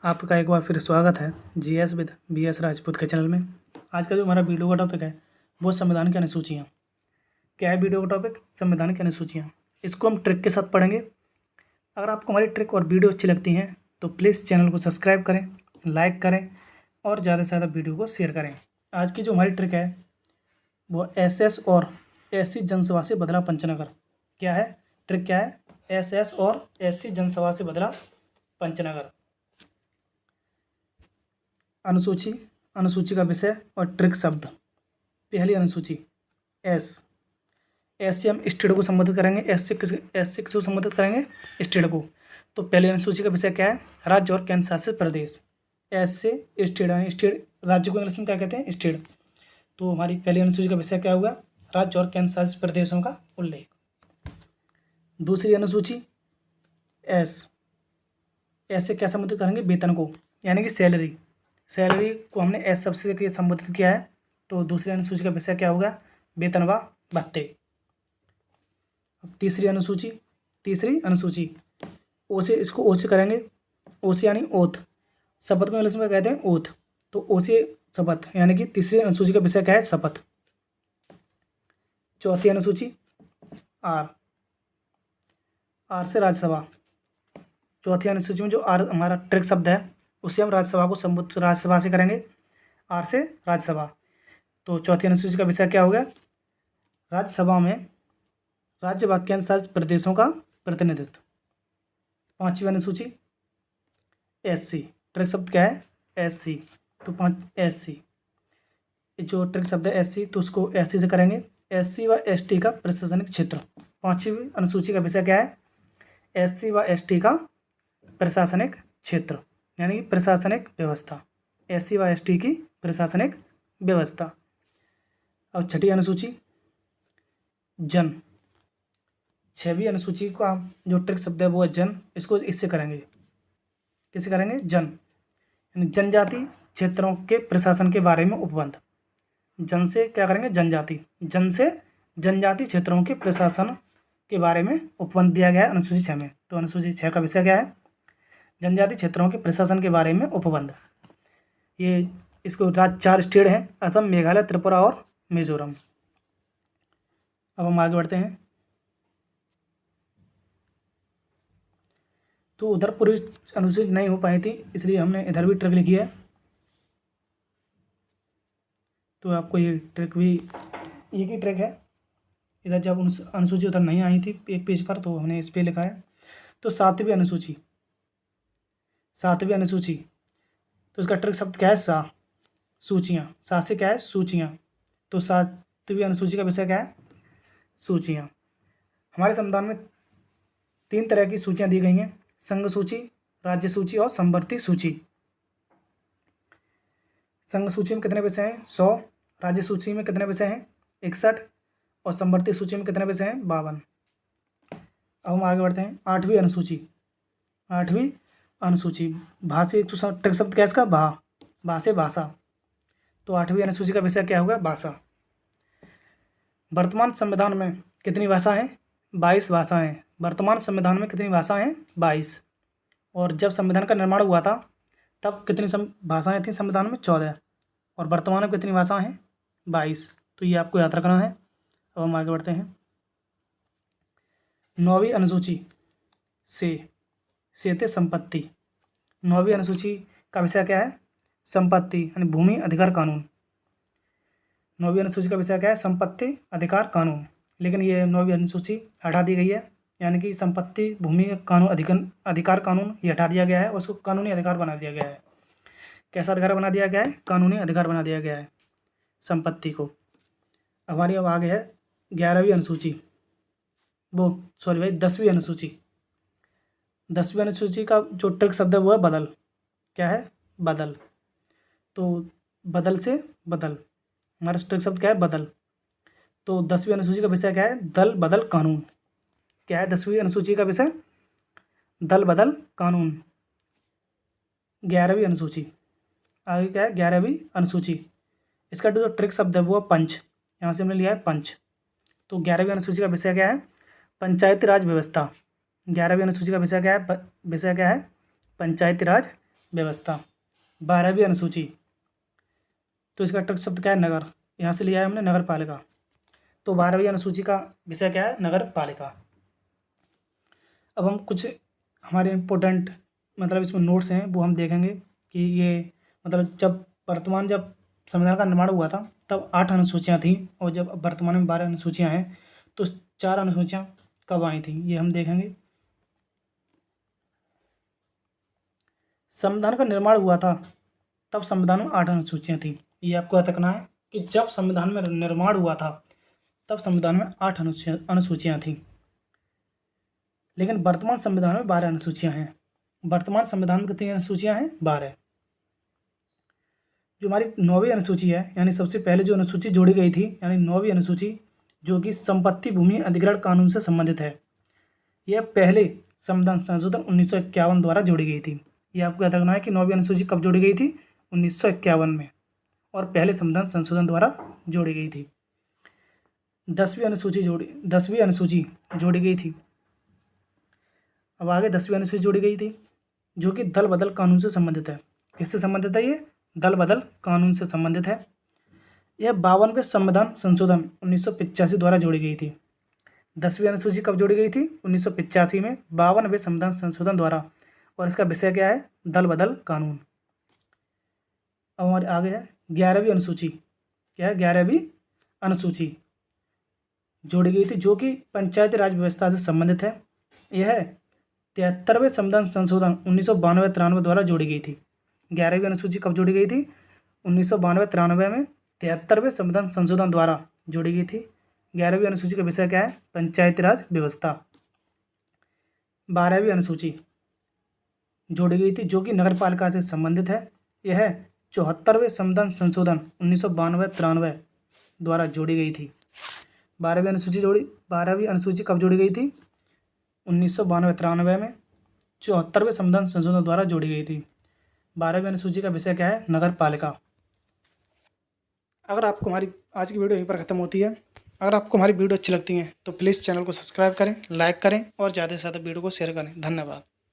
आपका एक बार फिर स्वागत है जीएस विद बीएस राजपूत के चैनल में। आज का जो हमारा वीडियो का टॉपिक है वो संविधान की अनुसूचियाँ। क्या है वीडियो का टॉपिक? संविधान की अनुसूचियाँ। इसको हम ट्रिक के साथ पढ़ेंगे। अगर आपको हमारी ट्रिक और वीडियो अच्छी लगती हैं तो प्लीज़ चैनल को सब्सक्राइब करें, लाइक करें और ज़्यादा से ज़्यादा वीडियो को शेयर करें। आज की जो हमारी ट्रिक है वो एसएस और एससी जनसभा से बदला पंचनगर। क्या है ट्रिक? क्या है? एसएस और एससी जनसभा से बदला पंचनगर। अनुसूची, अनुसूची का विषय और ट्रिक शब्द। पहली अनुसूची एस से हम स्टेट को संबोधित करेंगे। एस से किसको संबोधित करेंगे? स्टेट को। तो पहली अनुसूची का विषय क्या है? राज्य और केंद्र शासित प्रदेश। एस से स्टेट, यानी स्टेट राज्य को इंग्लिश में क्या कहते हैं? स्टेट। तो हमारी पहली अनुसूची का विषय क्या हुआ? राज्य और केंद्र शासित प्रदेशों का उल्लेख। दूसरी अनुसूची एस से क्या संबोधित करेंगे? वेतन को, यानी कि सैलरी। सैलरी को हमने एस शब्द से संबोधित किया है। तो दूसरी अनुसूची का विषय क्या होगा? वेतन व भत्ते। अब तीसरी अनुसूची ओ से, इसको ओ से करेंगे। ओ से यानी ओथ। शपथ को इंग्लिश में कहते हैं ओथ। तो ओ से शपथ, यानी कि तीसरी अनुसूची का विषय क्या है? शपथ। चौथी अनुसूची आर से राज्यसभा। चौथी अनुसूची में जो आर हमारा ट्रिक शब्द है उससे हम राज्यसभा को संबोधित, राज्यसभा से करेंगे। आर से राज्यसभा। तो चौथी अनुसूची का विषय क्या होगा? राज्यसभा में राज्य व केंद्र शासित प्रदेशों का प्रतिनिधित्व। पांचवी अनुसूची एससी। ट्रिक शब्द क्या है? एससी। तो एससी, जो ट्रिक शब्द है एससी, तो उसको एससी से करेंगे। एससी व एसटी का प्रशासनिक क्षेत्र। पांचवी अनुसूची का विषय क्या है? एससी व एसटी का प्रशासनिक क्षेत्र, यानी कि प्रशासनिक व्यवस्था। एससी व एसटी की प्रशासनिक व्यवस्था। अब छठी अनुसूची जन। छठवीं अनुसूची का जो ट्रिक शब्द है वो है जन। इसको इससे करेंगे। किससे करेंगे? जन, यानी जनजाति क्षेत्रों के प्रशासन के बारे में उपबंध। जन से क्या करेंगे? जनजाति। जन से जनजाति क्षेत्रों के प्रशासन के बारे में उपबंध दिया गया है अनुसूची 6 में। तो अनुसूची 6 का विषय क्या है? जनजाति क्षेत्रों के प्रशासन के बारे में उपबंध। ये इसको 4 स्टेट हैं: असम, मेघालय, त्रिपुरा और मिजोरम। अब हम आगे बढ़ते हैं। तो उधर पूरी अनुसूची नहीं हो पाई थी, इसलिए हमने इधर भी ट्रिक लिखी है। तो आपको ये ट्रिक भी एक ही ट्रिक है। इधर जब अनुसूची उधर नहीं आई थी एक पेज पर, तो हमने इस पे लिखा है। तो सातवीं अनुसूची तो इसका ट्रिक शब्द क्या है? सा। सूचियाँ। सा से क्या है? सूचियाँ। तो सातवीं अनुसूची का विषय क्या है? सूचियाँ। हमारे संविधान में 3 तरह की सूचियाँ दी गई हैं: संघ सूची, राज्य सूची और समवर्ती सूची। संघ सूची में कितने विषय हैं? 100। राज्य सूची में कितने विषय हैं? 61। और समवर्ती सूची में कितने विषय हैं? 52। अब हम आगे बढ़ते हैं। आठवीं अनुसूची भाषी। तो ट्रिक शब्द क्या है इसका? भा से भाषा। तो आठवीं अनुसूची का विषय क्या होगा? भाषा। वर्तमान संविधान में कितनी भाषा हैं? 22 भाषाएं हैं। वर्तमान संविधान में कितनी भाषाएं हैं? 22। और जब संविधान का निर्माण हुआ था तब कितनी भाषाएं थी संविधान में? 14। और वर्तमान में कितनी भाषाएं हैं? 22। तो ये आपको याद रखना है। अब हम आगे बढ़ते हैं। 9वीं अनुसूची से थे संपत्ति। 9वीं अनुसूची का विषय क्या है? संपत्ति, यानी भूमि अधिकार कानून। 9वीं अनुसूची का विषय क्या है? संपत्ति अधिकार कानून। लेकिन ये 9वीं अनुसूची हटा दी गई है, यानी कि संपत्ति भूमि कानून अधिकार कानून ये हटा दिया गया है और उसको कानूनी अधिकार बना दिया गया है। कैसा अधिकार बना दिया गया है? कानूनी अधिकार बना दिया गया है संपत्ति को। हमारी अब आगे है 11वीं अनुसूची, 10वीं अनुसूची। 10वीं अनुसूची का जो ट्रिक शब्द है वो है बदल। क्या है? बदल। तो बदल से बदल, हमारा ट्रिक शब्द क्या है? बदल। तो 10वीं अनुसूची का विषय क्या है? दल बदल कानून। क्या है 10वीं अनुसूची का विषय? दल बदल कानून। 11वीं अनुसूची आगे क्या है? 11वीं अनुसूची, इसका जो ट्रिक शब्द है वो है पंच। यहाँ से हमने लिया है पंच। तो 11वीं अनुसूची का विषय क्या है? पंचायती राज व्यवस्था। 11वीं अनुसूची का विषय क्या है? पंचायती राज व्यवस्था। 12वीं अनुसूची, तो इसका ट्रिक शब्द क्या है? नगर। यहाँ से लिया है हमने नगर पालिका। तो 12वीं अनुसूची का विषय क्या है? नगर पालिका। अब हम कुछ हमारे इम्पोर्टेंट मतलब इसमें नोट्स हैं वो हम देखेंगे कि ये मतलब जब संविधान का निर्माण हुआ था तब 8 अनुसूचियाँ थीं, और जब वर्तमान में 12 अनुसूचियाँ हैं तो 4 अनुसूचियाँ कब आई थी ये हम देखेंगे। संविधान का निर्माण हुआ था तब संविधान में 8 अनुसूचियाँ थीं। ये आपको याद रखना है कि जब संविधान में निर्माण हुआ था तब संविधान में 8 अनुसूचियाँ थीं, लेकिन वर्तमान संविधान में 12 अनुसूचियाँ हैं। वर्तमान संविधान में कितनी अनुसूचियाँ हैं? 12। जो हमारी 9वीं अनुसूची है, यानी सबसे पहले जो अनुसूची जोड़ी गई थी, यानी 9वीं अनुसूची, जो कि संपत्ति भूमि अधिग्रहण कानून से संबंधित है, यह पहले संविधान संशोधन 1951 द्वारा जोड़ी गई थी। ये आपको याद रखना है कि 9वीं अनुसूची कब जोड़ी गई थी? 1951 में, और पहले संविधान संशोधन द्वारा जोड़ी गई थी। 10वीं अनुसूची जोड़ी गई थी। अब आगे 10वीं अनुसूची जोड़ी गई थी जो कि दल बदल कानून से संबंधित है। किससे संबंधित है? ये दल बदल कानून से संबंधित है। यह 52वें संविधान संशोधन 1985 द्वारा जोड़ी गई थी। 10वीं अनुसूची कब जोड़ी गई थी? 1985 में 52वें संविधान संशोधन द्वारा, और इसका विषय क्या है? दल बदल कानून। अब हमारे आगे है 11वीं अनुसूची। क्या है? 11वीं अनुसूची जोड़ी गई थी जो कि पंचायती राज व्यवस्था से संबंधित है। यह 73वें संविधान संशोधन 1992-93 द्वारा जोड़ी गई थी। 11वीं अनुसूची कब जोड़ी गई थी? 1992-93 में 73वें संविधान संशोधन द्वारा जोड़ी गई थी। 11वीं अनुसूची का विषय क्या है? पंचायती राज व्यवस्था। 12वीं अनुसूची जोड़ी गई थी जो कि नगर पालिका से संबंधित है। यह 74वें संविधान संशोधन 1992-93 द्वारा जोड़ी गई थी। 12वीं अनुसूची कब जोड़ी गई थी? 1992-93 में 74वें संविधान संशोधन द्वारा जोड़ी गई थी। 12वीं अनुसूची का विषय क्या है? नगर पालिका। अगर आपको हमारी आज की वीडियो यहीं पर ख़त्म होती है। अगर आपको हमारी वीडियो अच्छी लगती है तो प्लीज़ चैनल को सब्सक्राइब करें, लाइक करें और ज़्यादा से ज़्यादा वीडियो को शेयर करें। धन्यवाद।